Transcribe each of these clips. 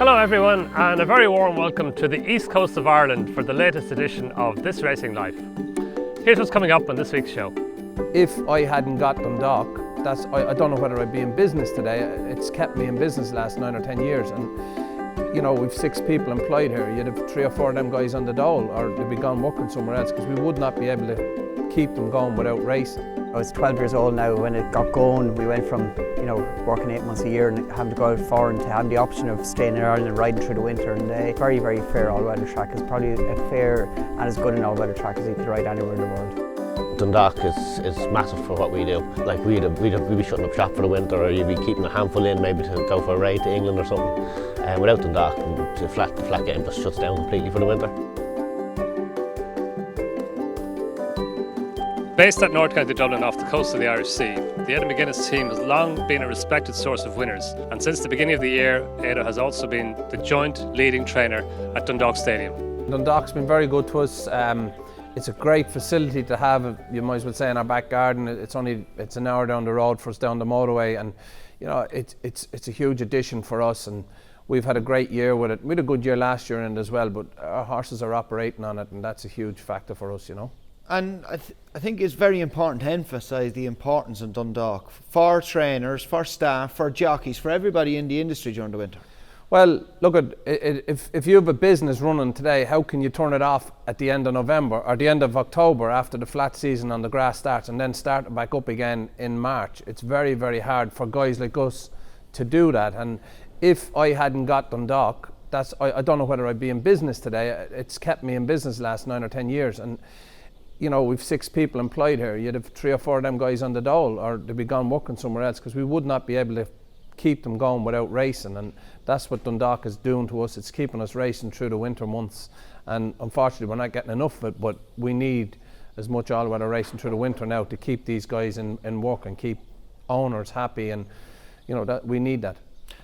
Hello everyone, and a very warm welcome to the east coast of Ireland for the latest edition of This Racing Life. Here's what's coming up on this week's show. If I hadn't got Dundalk, I don't know whether I'd be in business today. It's kept me in business the last 9 or 10 years, and you know, we've 6 people employed here. You'd have 3 or 4 of them guys on the dole, or they'd be gone working somewhere else, because we would not be able to keep them going without racing. I was 12 years old now when it got going. We went from, you know, working 8 months a year and having to go out foreign to having the option of staying in Ireland and riding through the winter. And very, very fair all-weather track. It's probably a fair and as good an all-weather track as you could ride anywhere in the world. Dundalk is massive for what we do. Like we'd be shutting up shop for the winter, or you'd be keeping a handful in maybe to go for a raid to England or something. And without Dundalk, the flat game just shuts down completely for the winter. Based at North County Dublin off the coast of the Irish Sea, the Ada McGuinness team has long been a respected source of winners, and since the beginning of the year, Ada has also been the joint leading trainer at Dundalk Stadium. Dundalk's been very good to us. It's a great facility to have, you might as well say, in our back garden. It's an hour down the road for us down the motorway, and you know, it's a huge addition for us, and we've had a great year with it. We had a good year last year in it as well, but our horses are operating on it, and that's a huge factor for us, you know. And I think it's very important to emphasise the importance of Dundalk for trainers, for staff, for jockeys, for everybody in the industry during the winter. Well, look, if you have a business running today, how can you turn it off at the end of November or the end of October after the flat season on the grass starts, and then start it back up again in March? It's very, very hard for guys like us to do that. And if I hadn't got Dundalk, I don't know whether I'd be in business today. It's kept me in business the last 9 or 10 years. And you know, we've 6 people employed here. You'd have 3 or 4 of them guys on the dole, or they'd be gone working somewhere else, because we would not be able to keep them going without racing. And that's what Dundalk is doing to us. It's keeping us racing through the winter months. And unfortunately, we're not getting enough of it, but we need as much all-weather racing through the winter now to keep these guys in work and keep owners happy. And you know, that we need that.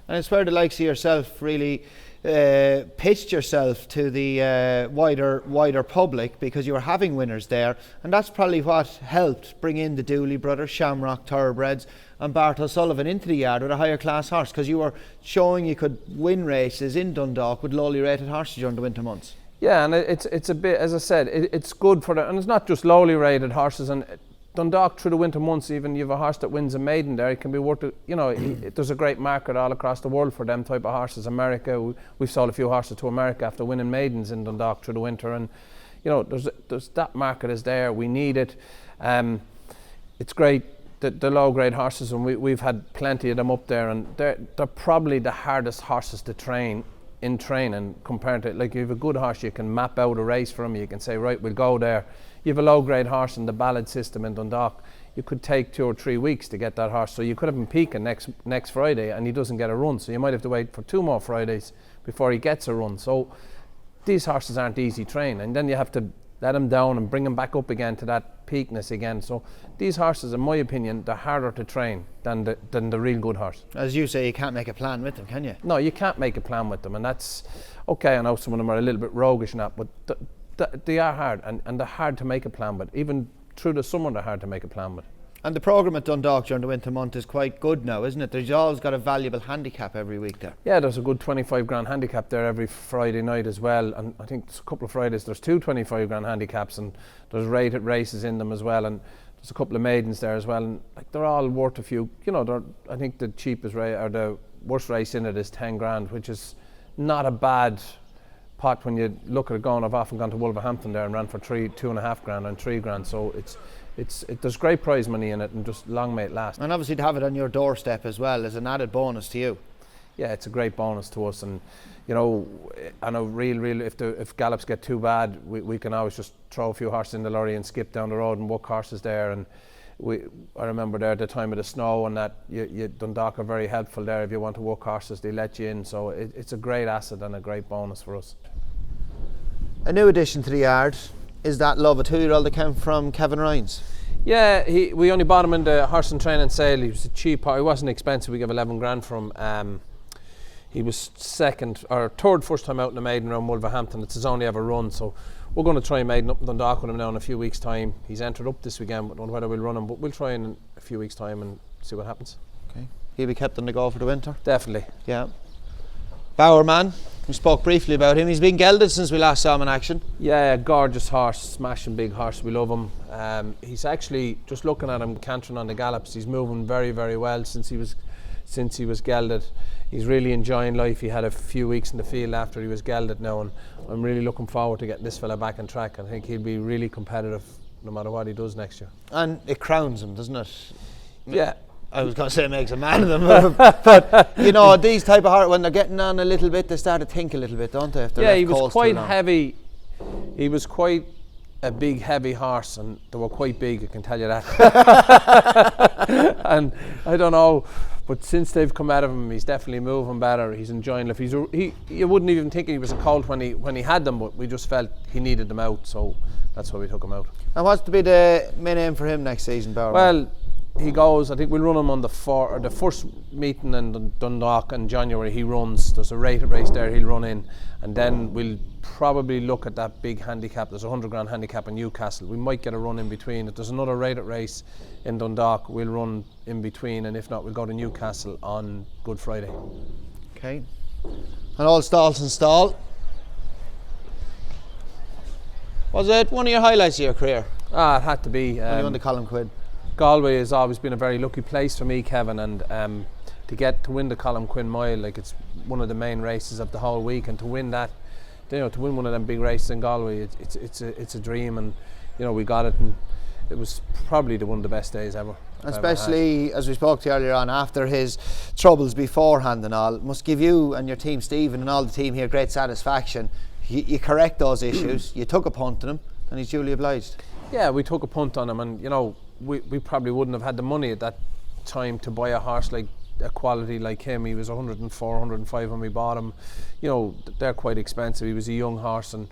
And it's where the likes of yourself really pitched yourself to the wider public, because you were having winners there, and that's probably what helped bring in the Dooley brothers, Shamrock Thoroughbreds and Bart O'Sullivan into the yard with a higher class horse, because you were showing you could win races in Dundalk with lowly rated horses during the winter months. Yeah, and it's a bit, as I said, it's good for and it's not just lowly rated horses. And Dundalk through the winter months, even you have a horse that wins a maiden there, it can be worth it. You know, there's a great market all across the world for them type of horses. America, we've sold a few horses to America after winning maidens in Dundalk through the winter, and you know, there's that market is there. We need it. It's great that the low grade horses, and we've had plenty of them up there, and they're probably the hardest horses to train in training compared to, like, you have a good horse, you can map out a race for him, you can say, right, we'll go there. You have a low grade horse in the ballad system in Dundalk, you could take 2 or 3 weeks to get that horse, so you could have him peaking next Friday and he doesn't get a run, so you might have to wait for 2 more Fridays before he gets a run. So these horses aren't easy trained, and then you have to let him down and bring him back up again to that peakness again. So these horses, in my opinion, they're harder to train than the real good horse. As you say, you can't make a plan with them, can you? No, you can't make a plan with them, and that's okay. I know some of them are a little bit roguish and that, but they are hard, and they're hard to make a plan with. Even through the summer, they're hard to make a plan with. And the programme at Dundalk during the winter month is quite good now, isn't it? There's always got a valuable handicap every week there. Yeah, there's a good 25 grand handicap there every Friday night as well, and I think there's a couple of Fridays there's 2 25 grand handicaps, and there's rated races in them as well, and there's a couple of maidens there as well, and like, they're all worth a few. You know, I think the cheapest race or the worst race in it is 10 grand, which is not a bad pot when you look at it going. I've often gone to Wolverhampton there and ran for 2.5 grand and 3 grand, so there's great prize money in it, and just long may it last. And obviously to have it on your doorstep as well is an added bonus to you. Yeah, it's a great bonus to us, and you know, I know real if gallops get too bad, we can always just throw a few horses in the lorry and skip down the road and walk horses there. And I remember there at the time of the snow and that, Dundalk are very helpful there. If you want to walk horses, they let you in, so it's a great asset and a great bonus for us. A new addition to the yard is that love, a 2-year-old that came from Kevin Ryan's. Yeah, we only bought him in the horse and training sale. He was a cheap horse. He wasn't expensive. We gave 11 grand for him. He was third first time out in the maiden around Wolverhampton. It's his only ever run, so we're going to try maiden up in Dundalk with him now in a few weeks' time. He's entered up this weekend, but don't know whether we'll run him, but we'll try in a few weeks' time and see what happens. Okay. He'll be kept on the go for the winter? Definitely. Yeah. Bowerman, we spoke briefly about him. He's been gelded since we last saw him in action. Yeah, gorgeous horse, smashing big horse. We love him. He's actually, just looking at him cantering on the gallops, he's moving very, very well since he was gelded. He's really enjoying life. He had a few weeks in the field after he was gelded now, and I'm really looking forward to getting this fella back on track. I think he'll be really competitive no matter what he does next year. And it crowns him, doesn't it? Yeah. I was going to say it makes a man of them, but you know, these type of horses, when they're getting on a little bit, they start to think a little bit, don't they? If they're Yeah, left he was cold quite too long. heavy. He was quite a big, heavy horse, and they were quite big, I can tell you that. And I don't know, but since they've come out of him, he's definitely moving better. He's enjoying life. You wouldn't even think he was a colt when he had them, but we just felt he needed them out, so that's why we took him out. And what's to be the main aim for him next season, Bowerman? Well, he goes, I think we'll run him on the first meeting in Dundalk in January. He runs, there's a rated race there he'll run in, and then we'll probably look at that big handicap. There's a 100 grand handicap in Newcastle. We might get a run in between. If there's another rated race in Dundalk, we'll run in between, and if not, we'll go to Newcastle on Good Friday. Okay. And all stalls and stall. Was it one of your highlights of your career? It had to be. When you won the Colin Quinn? Galway has always been a very lucky place for me, Kevin, and to win the Colin Quinn Mile, like, it's one of the main races of the whole week, and to win that, you know, to win one of them big races in Galway, it's a dream, and you know, we got it, and it was probably one of the best days ever. Especially, as we spoke to you earlier on, after his troubles beforehand and all, it must give you and your team, Stephen, and all the team here great satisfaction. You correct those issues, you took a punt on him, and he's duly obliged. Yeah, we took a punt on him, and you know, we probably wouldn't have had the money at that time to buy a horse like a quality like him. He was 104, 105 when we bought him. You know, they're quite expensive. He was a young horse, and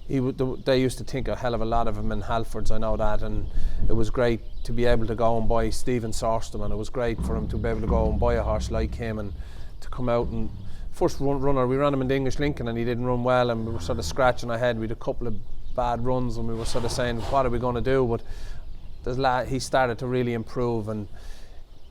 they used to think a hell of a lot of him in Halfords, I know that, and it was great to be able to go and buy. Stephen sourced him, and it was great for him to be able to go and buy a horse like him, and to come out and first runner, we ran him in the English Lincoln, and he didn't run well, and we were sort of scratching our head. We had a couple of bad runs, and we were sort of saying, what are we going to do? But he started to really improve, and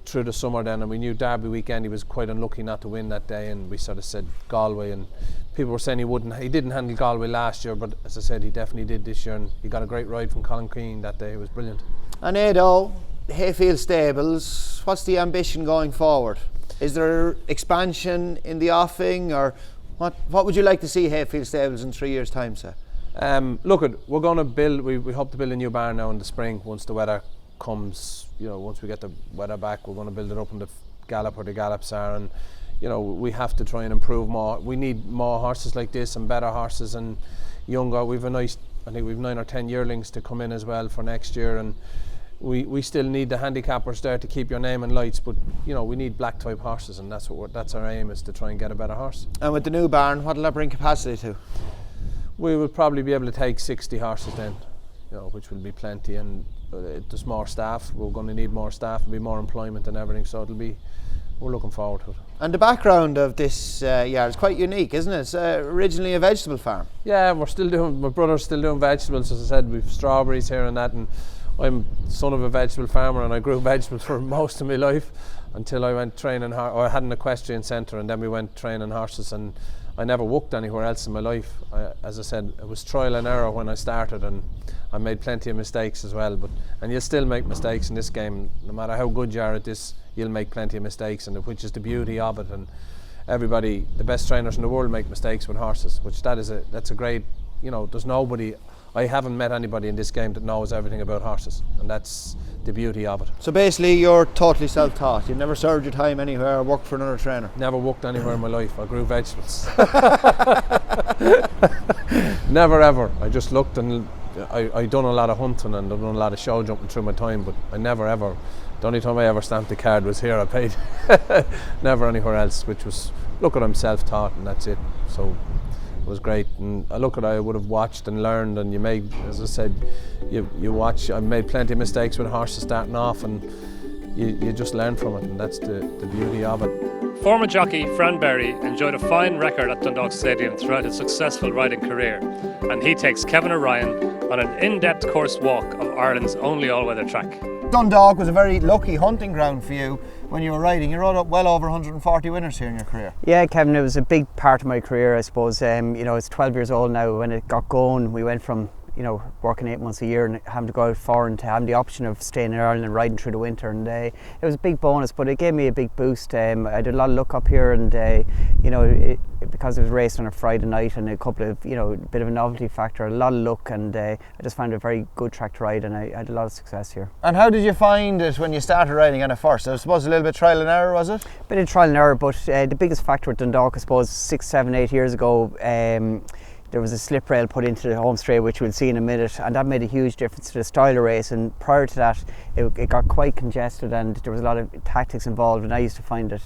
through the summer then, and we knew Derby weekend he was quite unlucky not to win that day, and we sort of said Galway, and people were saying he didn't handle Galway last year, but as I said, he definitely did this year, and he got a great ride from Colin Quinn that day. It was brilliant. And Edo, Hayfield Stables, what's the ambition going forward? Is there expansion in the offing, or what would you like to see Hayfield Stables in 3 years' time, say? We're going to build, we hope to build a new barn now in the spring once the weather comes. You know, once we get the weather back, we're going to build it up in the gallop where the gallops are, and you know, we have to try and improve more. We need more horses like this and better horses and younger. I think we've 9 or 10 yearlings to come in as well for next year, and we still need the handicappers there to keep your name in lights, but you know, we need black type horses, and that's our aim, is to try and get a better horse. And with the new barn, what will that bring capacity to? We will probably be able to take 60 horses then, you know, which will be plenty, and there's more staff. We're going to need more staff, there'll be more employment and everything, so we're looking forward to it. And the background of this yard is quite unique, isn't it? It's originally a vegetable farm. Yeah, my brother's still doing vegetables, as I said. We've strawberries here and that, and I'm son of a vegetable farmer, and I grew vegetables for most of my life until I went training, I had an equestrian centre, and then we went training horses, and I never worked anywhere else in my life. As I said, it was trial and error when I started, and I made plenty of mistakes as well. And you'll still make mistakes in this game. No matter how good you are at this, you'll make plenty of mistakes, and which is the beauty of it. And everybody, the best trainers in the world, make mistakes with horses, which that's a great, you know, there's nobody, I haven't met anybody in this game that knows everything about horses, and that's the beauty of it. So basically you're totally self-taught. You've never served your time anywhere or worked for another trainer? Never worked anywhere in my life. I grew vegetables. Never ever. I just looked, and I done a lot of hunting and done a lot of show jumping through my time, but I never ever, the only time I ever stamped a card was here. I paid. Never anywhere else, which was, I'm self-taught, and that's it. So it was great, and I would have watched and learned, and you made, as I said, you watch. I made plenty of mistakes with horses starting off, and you just learn from it, and that's the beauty of it. Former jockey Fran enjoyed a fine record at Dundalk Stadium throughout his successful riding career, and he takes Kevin O'Ryan on an in-depth course walk of Ireland's only all-weather track. Dundalk was a very lucky hunting ground for you when you were riding. You rode up well over 140 winners here in your career. Yeah, Kevin, it was a big part of my career, I suppose. It's 12 years old now. When it got going, we went from working 8 months a year and having to go out foreign to having the option of staying in Ireland and riding through the winter. And it was a big bonus, but it gave me a big boost. I did a lot of luck up here, and because it was raced on a Friday night and a couple of, a bit of a novelty factor, a lot of luck, and I just found it a very good track to ride, and I had a lot of success here. And how did you find it when you started riding on it first? I suppose a little bit trial and error, was it? A bit of trial and error, but the biggest factor with Dundalk, I suppose, 6, 7, 8 years ago, there was a slip rail put into the home straight, which we'll see in a minute, and that made a huge difference to the style of race. And prior to that, it got quite congested, and there was a lot of tactics involved, and I used to find that,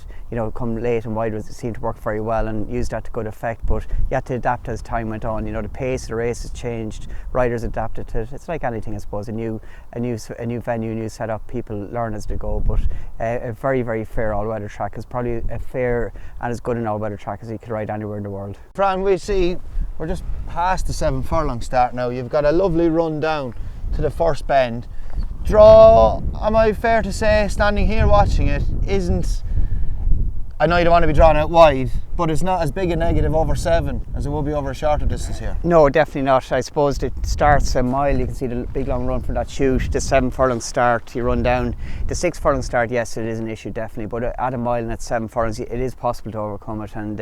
come late and wide, it seemed to work very well, and used that to good effect. But you had to adapt as time went on. The pace of the race has changed, riders adapted to it. It's like anything, I suppose, a new venue, new setup, people learn as they go. But a very, very fair all-weather track is probably a fair and as good an all-weather track as you could ride anywhere in the world. Fran, we see we're just past the 7 furlong start now. You've got a lovely run down to the first bend. Draw, am I fair to say, standing here watching it, isn't, I know you don't want to be drawn out wide, but it's not as big a negative over 7 as it would be over a shorter distance here. No, definitely not. I suppose it starts a mile. You can see the big long run from that chute. The 7 furlong start, you run down. The 6 furlong start, yes, it is an issue, definitely. But at a mile and at 7 furlongs, it is possible to overcome it. And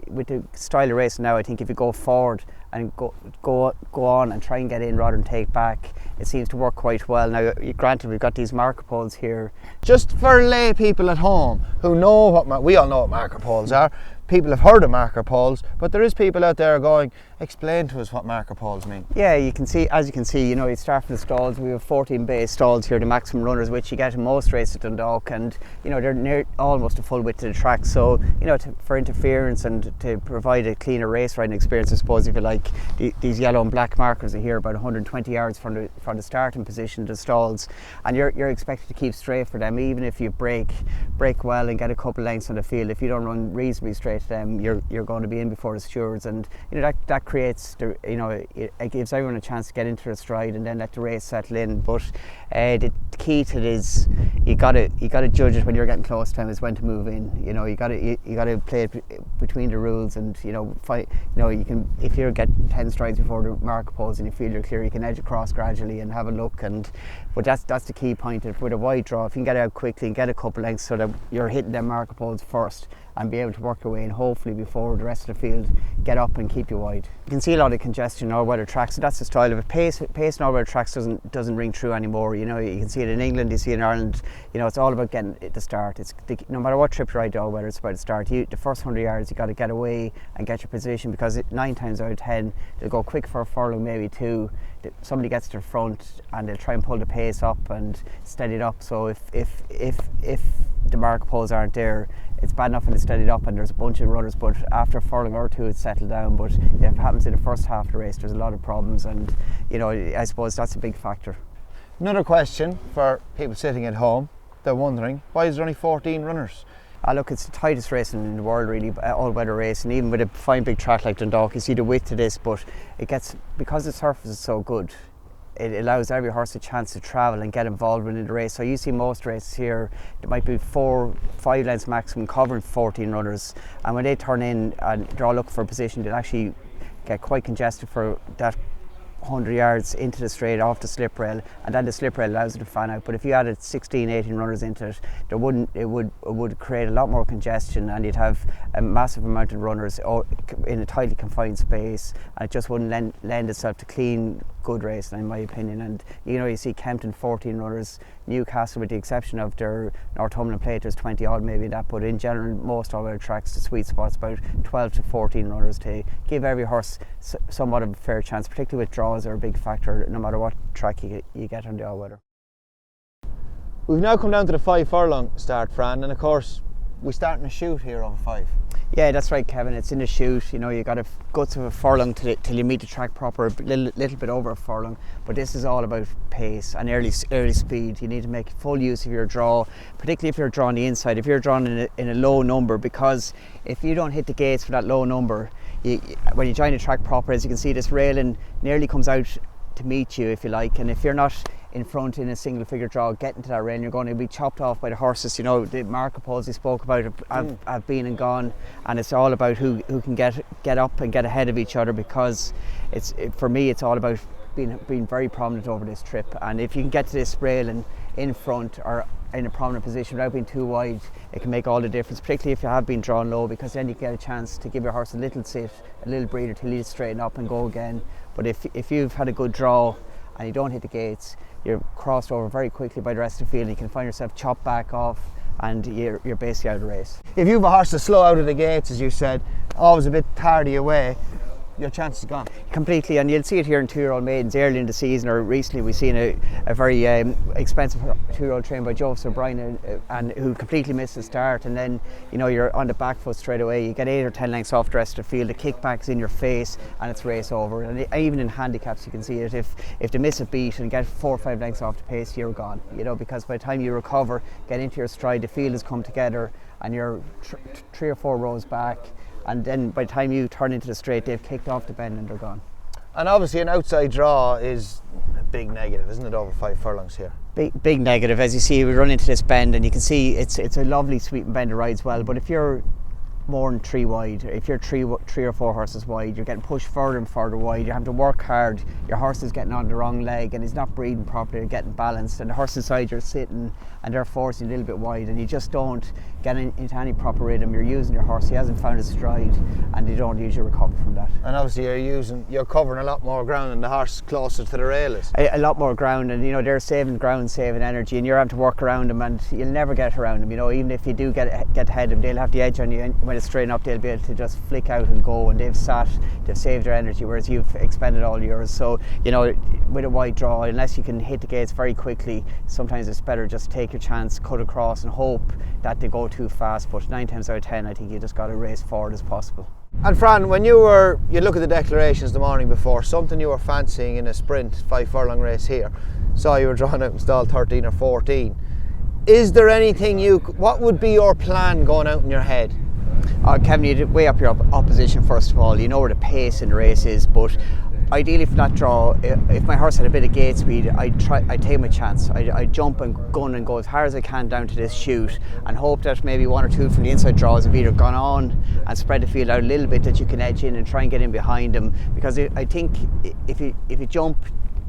with the style of racing now, I think if you go forward and go on and try and get in rather than take back, it seems to work quite well. Now, granted, we've got these marker poles here. Just for lay people at home who know we all know what marker poles are. People have heard of marker poles, but there is people out there going, explain to us what marker poles mean. Yeah, you can see, you start from the stalls. We have 14 bay stalls here, the maximum runners, which you get in most races at Dundalk, and they're almost a full width of the track. So for interference and to provide a cleaner race riding experience, I suppose, if you like, these yellow and black markers are here about 120 yards from the starting position of the stalls, and you're expected to keep straight for them, even if you break well and get a couple lengths on the field. If you don't run reasonably straight to them, you're going to be in before the stewards, and that creates it gives everyone a chance to get into their stride and then let the race settle in. But the key to it is you got to judge it when you're getting close to them, is when to move in. You got to play it between the rules, and you can, if you get 10 strides before the marker poles and you feel you're clear, you can edge across gradually and have a look. But that's the key point. With a wide draw, if you can get out quickly and get a couple lengths so that you're hitting them marker poles first, and be able to work your way in, hopefully before the rest of the field get up and keep you wide. You can see a lot of congestion in all-weather tracks, so that's the style of it. Pace in all-weather tracks doesn't ring true anymore. You can see it in England, you see it in Ireland. It's all about getting at the start. No matter what trip you ride to all-weather, it's about the start. The first 100 yards, you got to get away and get your position, because 9 times out of 10 they'll go quick for a furlong, maybe 2. Somebody gets to the front and they'll try and pull the pace up and steady it up. So if the marker poles aren't there, it's bad enough when it's steadied up and there's a bunch of runners, but after a furlong or 2 it's settled down. But if it happens in the first half of the race, there's a lot of problems, and I suppose that's a big factor. Another question for people sitting at home, they're wondering, why is there only 14 runners? Look, it's the tightest racing in the world, really, all-weather race, and even with a fine big track like Dundalk, you see the width of this, but because the surface is so good, it allows every horse a chance to travel and get involved in the race. So you see most races here, there might be 4-5 lengths maximum covering 14 runners, and when they turn in and they're all looking for a position, they'll actually get quite congested for that 100 yards into the straight off the slip rail, and then the slip rail allows it to fan out. But if you added 16-18 runners into it, it would create a lot more congestion, and you'd have a massive amount of runners in a tightly confined space, and it just wouldn't lend itself to clean, good racing, in my opinion. And you see Kempton 14 runners, Newcastle, with the exception of their Northumberland plate, there's 20 odd maybe that, but in general most all-weather tracks, the sweet spot's about 12 to 14 runners to give every horse somewhat of a fair chance, particularly with draws are a big factor no matter what track you get on the all-weather. We've now come down to the 5 furlong start, Fran, and of course we start in a chute here over 5. Yeah, that's right, Kevin. It's in the chute. You got a guts of a furlong till you meet the track proper, a little bit over a furlong. But this is all about pace and early speed. You need to make full use of your draw, particularly if you're drawing the inside. If you're drawing in a low number, because if you don't hit the gates for that low number, when you join the track proper, as you can see, this railing nearly comes out to meet you, if you like, and if you're not in front in a single figure draw, get into that rail, you're going to be chopped off by the horses. You know, the marker poles he spoke about have been and gone, and it's all about who can get up and get ahead of each other, because for me it's all about being very prominent over this trip. And if you can get to this rail and in front or in a prominent position without being too wide, it can make all the difference, particularly if you have been drawn low, because then you get a chance to give your horse a little sit, a little breather till you straighten up and go again. But if you've had a good draw and you don't hit the gates, you're crossed over very quickly by the rest of the field, and you can find yourself chopped back off and you're basically out of the race. If you have a horse that's slow out of the gates, as you said, always a bit tardy away, your chance is gone. Completely, and you'll see it here in 2-year-old maidens early in the season, or recently we've seen a very expensive 2-year-old trained by Joseph O'Brien and who completely missed the start, and then you know you're on the back foot straight away. You get 8 or 10 lengths off the rest of the field, the kickback's in your face and it's race over. And even in handicaps you can see it. If they miss a beat and get 4 or 5 lengths off the pace, you're gone, you know, because by the time you recover, get into your stride, the field has come together and you're 3 or 4 rows back, and then by the time you turn into the straight, they've kicked off the bend and they're gone. And obviously an outside draw is a big negative, isn't it, over 5 furlongs here? Big negative. As you see, we run into this bend and you can see it's a lovely sweeping bend, it rides well, but if you're more than 3 wide, if you're 3 or 4 horses wide, you're getting pushed further and further wide, you're having to work hard, your horse is getting on the wrong leg and he's not breathing properly or getting balanced, and the horse inside you're sitting and they're forcing a little bit wide, and you just don't get into any proper rhythm. You're using your horse, he hasn't found his stride, and you don't usually recover from that. And obviously you're covering a lot more ground than the horse closer to the rail is. A lot more ground, and you know they're saving ground, saving energy, and you're having to work around them, and you'll never get around them. You know, even if you do get ahead of them, they'll have the edge on you, and when it's straight up they'll be able to just flick out and go, and they've saved their energy, whereas you've expended all yours. So you know, with a wide draw, unless you can hit the gates very quickly, sometimes it's better just take your chance, cut across and hope that they go too fast. But 9 times out of 10 I think you just got to race forward as possible. And Fran, when you look at the declarations the morning before, something you were fancying in a sprint 5 furlong race here, saw you were drawn out in stall 13 or 14. Is there anything what would be your plan going out in your head? Kevin, you weigh up your opposition first of all. You know where the pace in the race is, but ideally for that draw, if my horse had a bit of gate speed, I'd take my chance. I'd jump and gun and go as hard as I can down to this chute and hope that maybe 1 or 2 from the inside draws have either gone on and spread the field out a little bit, that you can edge in and try and get in behind them, because I think if you jump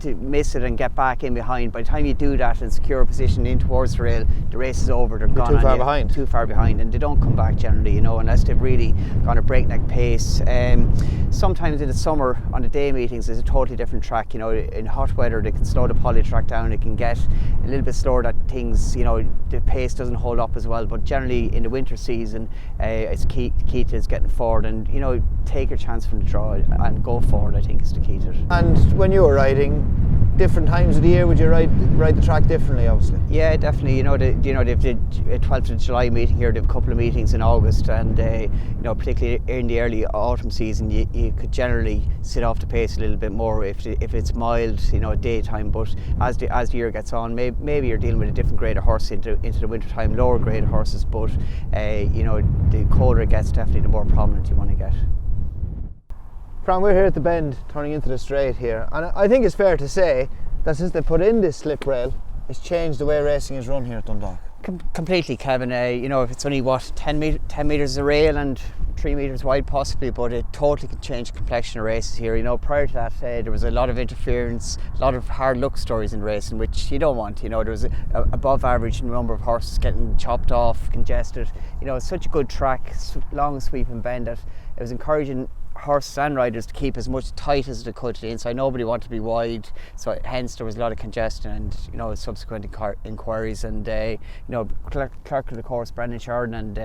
to miss it and get back in behind, by the time you do that and secure a position in towards the rail, the race is over. They're gone too far behind. Too far behind, and they don't come back generally, you know, unless they've really gone a breakneck pace. Sometimes in the summer on the day meetings there's a totally different track. You know, in hot weather they can slow the poly track down, it can get a little bit slower, that things, you know, the pace doesn't hold up as well. But generally in the winter season, it's key to is getting forward, and you know, take your chance from the draw and go forward, I think is the key to it. And when you were riding, different times of the year, would you ride the track differently, obviously? Yeah, definitely. You know, they've the 12th of July meeting here. They have a couple of meetings in August, and you know, particularly in the early autumn season, you could generally sit off the pace a little bit more if it's mild, you know, daytime. But as the year gets on, maybe you're dealing with a different grade of horse into the winter time, lower grade of horses. But you know, the colder it gets, definitely the more prominent you want to get. Fran, we're here at the bend turning into the straight here, and I think it's fair to say that since they put in this slip rail, it's changed the way racing is run here at Dundalk. Completely, Kevin. You know, if it's only 10 metres of rail and 3 metres wide possibly, but it totally can change the complexion of races here. You know, prior to that there was a lot of interference, a lot of hard luck stories in racing, which you don't want. You know, there was a above average number of horses getting chopped off, congested. You know, it's such a good track, long sweeping bend, that it was encouraging horses and riders to keep as much tight as they could to the inside. Nobody wanted to be wide, so hence there was a lot of congestion and, you know, subsequent inquiries. And you know, clerk of the course Brendan Sheridan, and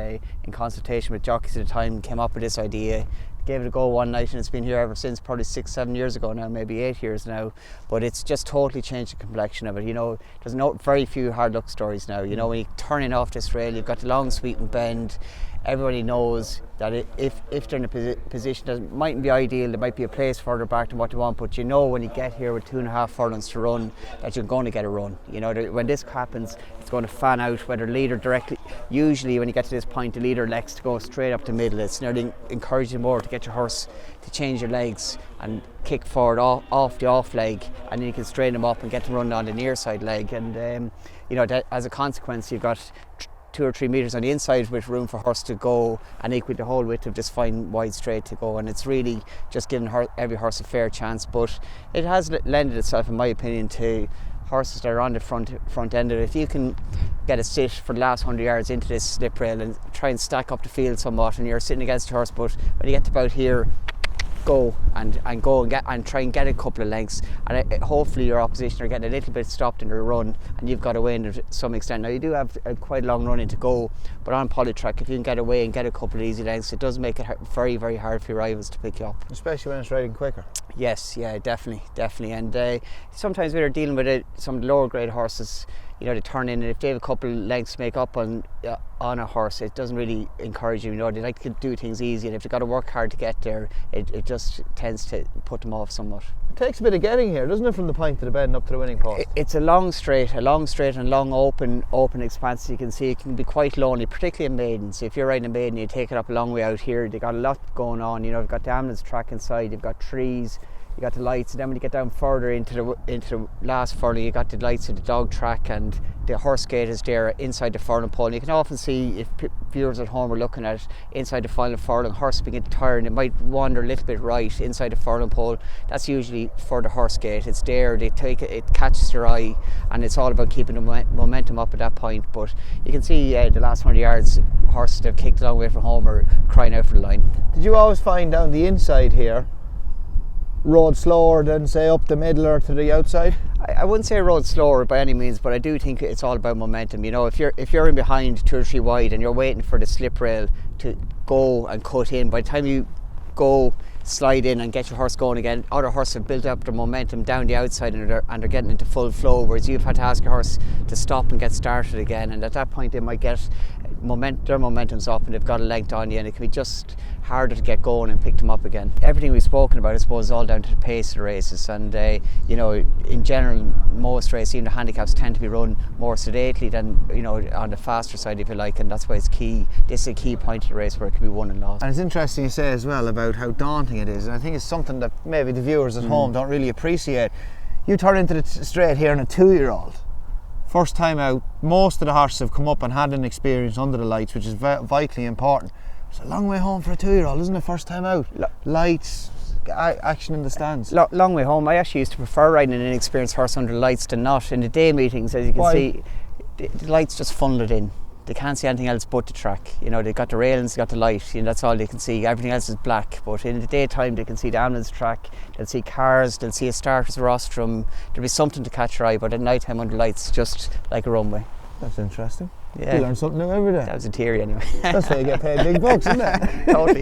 in consultation with jockeys at the time, came up with this idea, gave it a go one night, and it's been here ever since, probably 6-7 years ago now, maybe 8 years now. But it's just totally changed the complexion of it. You know, there's very few hard luck stories now. You know, when you're turning off this rail, you've got the long sweeping bend, everybody knows that if they're in a position that mightn't be ideal, there might be a place further back than what they want, but you know when you get here with 2.5 furlongs to run that you're going to get a run. You know, when this happens, it's going to fan out, whether leader directly, usually when you get to this point, the leader elects to go straight up the middle. It's nearly encouraging more to get your horse to change your legs and kick forward off the off leg, and then you can straighten them up and get them running on the near side leg. And you know, that, as a consequence, you've got 2 or 3 metres on the inside with room for horse to go, and equally the whole width of just fine wide straight to go, and it's really just giving every horse a fair chance. But it has lended itself, in my opinion, to horses that are on the front end of it. If you can get a sit for the last 100 yards into this slip rail and try and stack up the field somewhat, and you're sitting against your horse, but when you get to about here, go and try and get a couple of lengths, and hopefully your opposition are getting a little bit stopped in their run, and you've got away to some extent. Now you do have a quite long run in to go, but on polytrack, if you can get away and get a couple of easy lengths, it does make it very, very hard for your rivals to pick you up. Especially when it's riding quicker. Yes, yeah, definitely. And sometimes when you're dealing with some of the lower grade horses, you know, they turn in, and if they have a couple of lengths to make up on a horse, it doesn't really encourage you. You know, they like to do things easy, and if they've got to work hard to get there, it just tends to put them off somewhat. It takes a bit of getting here, doesn't it, from the point to the bend up to the winning post? It's a long straight and long open expanse. You can see it can be quite lonely, particularly in maidens. If you're riding a maiden, you take it up a long way out here. They've got a lot going on. You know, you've got Damian's track inside, you've got trees, you got the lights, and then when you get down further into the last furlong, you got the lights of the dog track, and the horse gate is there inside the furlong pole. And you can often see, if viewers at home are looking at it, inside the final furlong, horse begin to tire and it might wander a little bit right inside the furlong pole. That's usually for the horse gate. It's there, they take it catches your eye, and it's all about keeping the momentum up at that point. But you can see the last 100 yards, horses that have kicked a long way from home are crying out for the line. Did you always find down the inside here rode slower than, say, up the middle or to the outside? I wouldn't say rode slower by any means, but I do think it's all about momentum. You know, if you're in behind 2 or 3 wide and you're waiting for the slip rail to go and cut in, by the time you go, slide in and get your horse going again, other horses have built up their momentum down the outside, and they're getting into full flow, whereas you've had to ask your horse to stop and get started again, and at that point they might get their momentum's up and they've got a length on you, and it can be just harder to get going and pick them up again. Everything we've spoken about, I suppose, is all down to the pace of the races, and you know, in general, most races, even the handicaps, tend to be run more sedately than, you know, on the faster side, if you like, and that's why it's key. This is a key point of the race where it can be won and lost. And it's interesting you say as well about how daunting it is, and I think it's something that maybe the viewers at home don't really appreciate. You turn into the straight here in a 2-year-old. First time out, most of the horses have come up and had an experience under the lights, which is vitally important. It's a long way home for a 2-year-old, isn't it? First time out. Lights, action in the stands. Long way home. I actually used to prefer riding an inexperienced horse under the lights than not. In the day meetings, as you can see, the lights just funnel it in. They can't see anything else but the track. You know, they've got the railings, they've got the light, and that's all they can see. Everything else is black. But in the daytime, they can see the ambulance track, they'll see cars, they'll see a starter's rostrum. There'll be something to catch your eye, but at night time under lights, just like a runway. That's interesting. Yeah. You learn something new every day. That was a theory anyway. That's why you get paid big bucks, isn't it? Totally.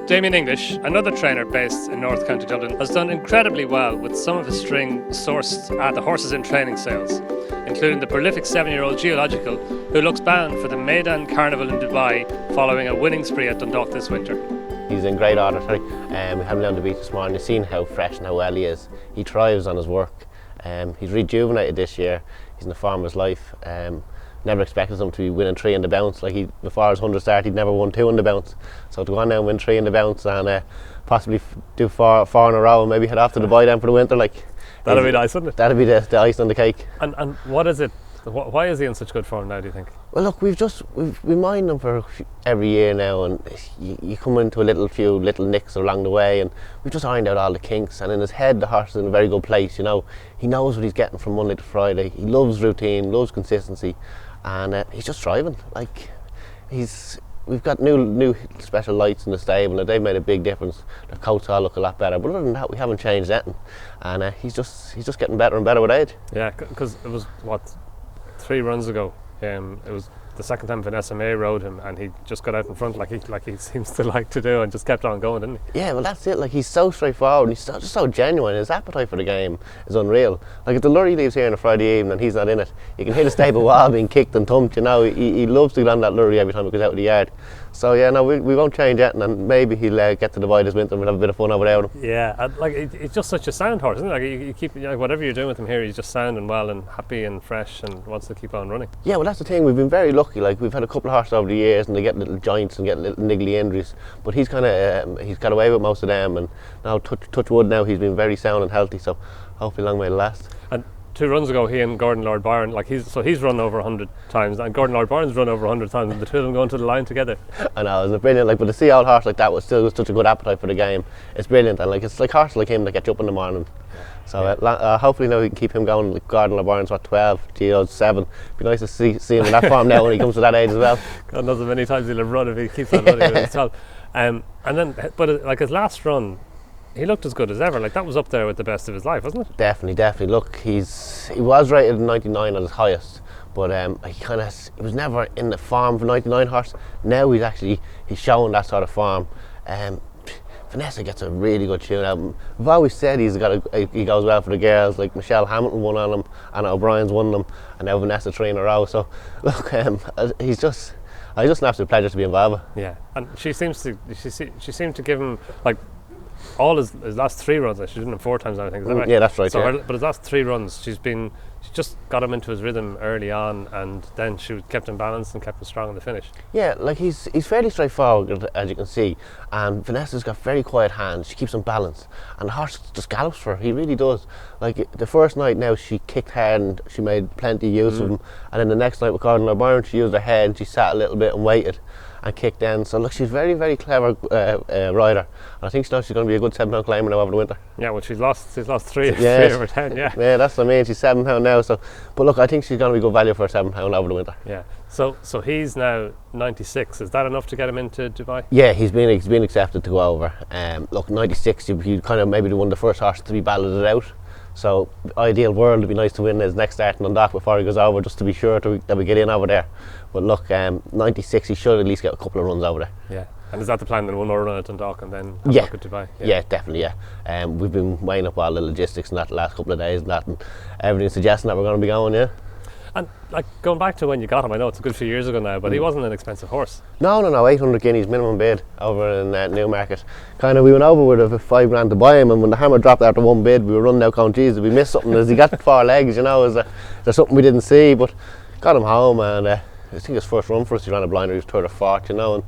Damian English, another trainer based in North County Dublin, has done incredibly well with some of his string sourced at the Horses in Training sales, including the prolific 7-year-old Geological, who looks bound for the Maidan Carnival in Dubai following a winning spree at Dundalk this winter. He's in great order. We had him down the beach this morning. You've seen how fresh and how well he is. He thrives on his work. He's rejuvenated this year. He's in the form of his life. Never expected him to be winning 3 in the bounce. Like, before his 100 start, he'd never won 2 in the bounce. So to go on now and win 3 in the bounce and possibly do four in a row and maybe head off to Dubai then for the winter, like, That'll be nice, wouldn't it? That'll be the ice on the cake. And what is it? Why is he in such good form now, do you think? Well, look, we mind him for every year now, and you come into a few little nicks along the way, and we've just ironed out all the kinks. And in his head, the horse is in a very good place. You know, he knows what he's getting from Monday to Friday. He loves routine, loves consistency, and he's just thriving. Like, we've got new special lights in the stable, and they've made a big difference. The coats all look a lot better, but other than that, we haven't changed anything. And he's just getting better and better with age. Yeah, because it was what, 3 runs ago. It was the second time Vanessa May rode him, and he just got out in front like he seems to like to do, and just kept on going, didn't he? Yeah, well that's it. Like he's so straightforward. And he's just so genuine. His appetite for the game is unreal. Like if the lorry leaves here on a Friday evening and he's not in it, you can hear the stable wall being kicked and thumped. You know, he loves to get on that lorry every time he goes out of the yard. So yeah, no, we won't change it, and maybe he'll get to Divide this winter and we'll have a bit of fun over there with him. Yeah, and like it's just such a sound horse, isn't it? Like you keep, you know, whatever you're doing with him here, he's just sound and well and happy and fresh and wants to keep on running. Yeah, well that's the thing. We've been very lucky. Like we've had a couple of horses over the years, and they get little joints and get little niggly injuries. But he's kind of he's got away with most of them, and now touch wood. Now he's been very sound and healthy. So hopefully long may it last. And 2 runs ago, he and Gordon Lord Byron, like he's run over 100 times, and Gordon Lord Byron's run over 100 times, and the two of them going to the line together. I know, isn't it brilliant? Like, but to see old horse like that with still such a good appetite for the game, it's brilliant. And like it's like horses like him that get you up in the morning. So hopefully now we can keep him going. Like Gordon Lord Byron's what, 12, Gio's 7. Be nice to see him in that form now when he comes to that age as well. God knows how many times he'll have run if he keeps on running with his 12. And then, but like his last run, he looked as good as ever. Like that was up there with the best of his life, wasn't it? Definitely. Look, he was rated in 99 at his highest, but he was never in the form of a 99 horse. Now he's showing that sort of form. Vanessa gets a really good tune out of him. We've always said he goes well for the girls. Like Michelle Hamilton won on him, Anna O'Brien's won them, and now Vanessa 3 in a row. So look, he's just an absolute pleasure to be involved with. Yeah, and she seemed to give him like all his last 3 runs. She did them 4 times now, I think. Is that right? Yeah, that's right. So but his last 3 runs, she just got him into his rhythm early on, and then she kept him balanced and kept him strong in the finish. Yeah, like he's fairly straightforward, as you can see, and Vanessa's got very quiet hands. She keeps him balanced, and the horse just gallops for her. He really does. Like the first night now, she kicked hard and she made plenty of use of him, and then the next night with Gordon Lord Byron, she used her head and she sat a little bit and waited and kicked in. So look, she's very, very clever rider, and I think she's going to be a good £7 climber now over the winter. Yeah, well, she's lost 3 over 10. Yeah, that's what I mean. She's £7 now. So, but look, I think she's going to be good value for £7 over the winter. Yeah. So he's now 96. Is that enough to get him into Dubai? Yeah, he's been accepted to go over. Look, 96. He'd kind of maybe one of the first horses to be balloted out. So, ideal world, it'd be nice to win his next start in Dundalk before he goes over, just to be sure that we get in over there. But look, 96, he should at least get a couple of runs over there. Yeah. And is that the plan, then one more run at Dundalk and then have a look at Dubai? Yeah, definitely, yeah. We've been weighing up all the logistics and that the last couple of days and that, and everything's suggesting that we're going to be going, yeah. And like going back to when you got him, I know it's a good few years ago now, but he wasn't an expensive horse. No, 800 guineas minimum bid over in Newmarket. We went over with a £5 to buy him, and when the hammer dropped after one bid, we were running out going, geez, did we miss something? As he got 4 legs, you know, is there something we didn't see? But got him home, and I think his first run for us, he ran a blinder, he was 3rd or 4th, you know, and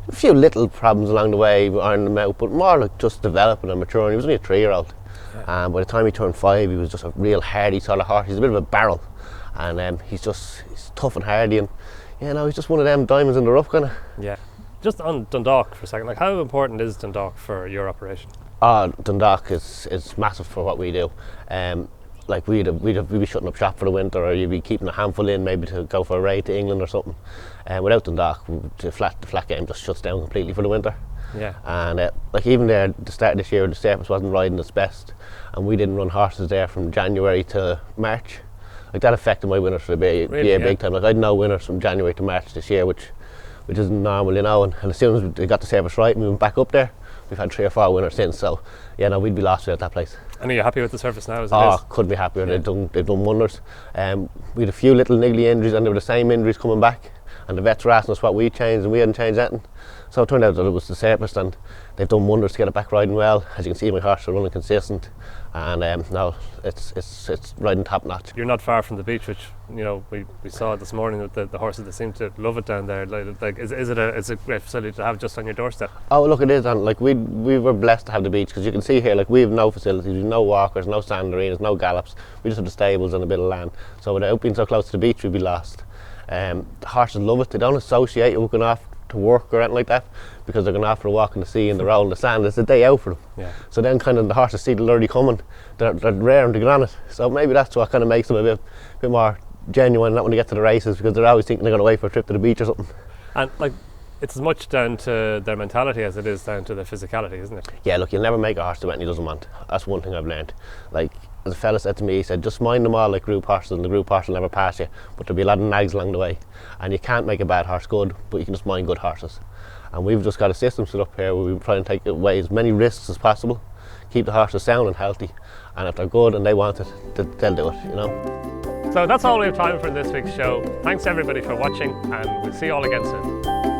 a few little problems along the way, we ironed them out, but more like just developing and maturing. He was only a 3-year-old. Yeah. By the time he turned 5, he was just a real hardy sort of horse. He's a bit of a barrel, and he's tough and hardy, and he's just one of them diamonds in the rough kind of. Yeah. Just on Dundalk for a second, like how important is Dundalk for your operation? Dundalk is massive for what we do. Like we'd be shutting up shop for the winter, or you'd be keeping a handful in maybe to go for a raid to England or something. Without Dundalk, the flat game just shuts down completely for the winter. Yeah. And like even there, the start of this year, the surface wasn't riding its best, and we didn't run horses there from January to March. Like that affected my winners for the year big time. Like I had no winners from January to March this year, which isn't normal, you know. And as soon as we got the service right and we went back up there, we've had 3 or 4 winners since. So we'd be lost without that place. And are you happy with the surface now as it is? Couldn't be happier. Yeah. They've done wonders. We had a few little niggly injuries, and they were the same injuries coming back, and the vets were asking us what we changed, and we hadn't changed anything. So it turned out that it was the surface, and they've done wonders to get it back riding well. As you can see, my horse are running consistent, and now it's riding top notch. You're not far from the beach, which we saw this morning that the horses, they seem to love it down there. Like is it a great facility to have just on your doorstep? Oh look, it is, and like we were blessed to have the beach, because you can see here, like we have no facilities, we've no walkers, no sand arenas, no gallops. We just have the stables and a bit of land. So without being so close to the beach, we'd be lost. The horses love it. They don't associate it with going off to work or anything like that, because they're going off for a walk in the sea and the roll in the sand. It's a day out for them. Yeah. So then kind of the horses see the lorry coming, they're raring to get on it. So maybe that's what kind of makes them a bit more genuine, not when they get to the races, because they're always thinking they're going to wait for a trip to the beach or something. And like, it's as much down to their mentality as it is down to their physicality, isn't it? Yeah, look, you'll never make a horse do anything he doesn't want. That's one thing I've learned. Like, As a fella said to me, he said, just mind them all like group horses, and the group horse will never pass you, but there'll be a lot of nags along the way, and you can't make a bad horse good, but you can just mind good horses. And we've just got a system set up here where we try and take away as many risks as possible, keep the horses sound and healthy, and if they're good and they want it, they'll do it, you know. So that's all we have time for in this week's show. Thanks everybody for watching, and we'll see you all again soon.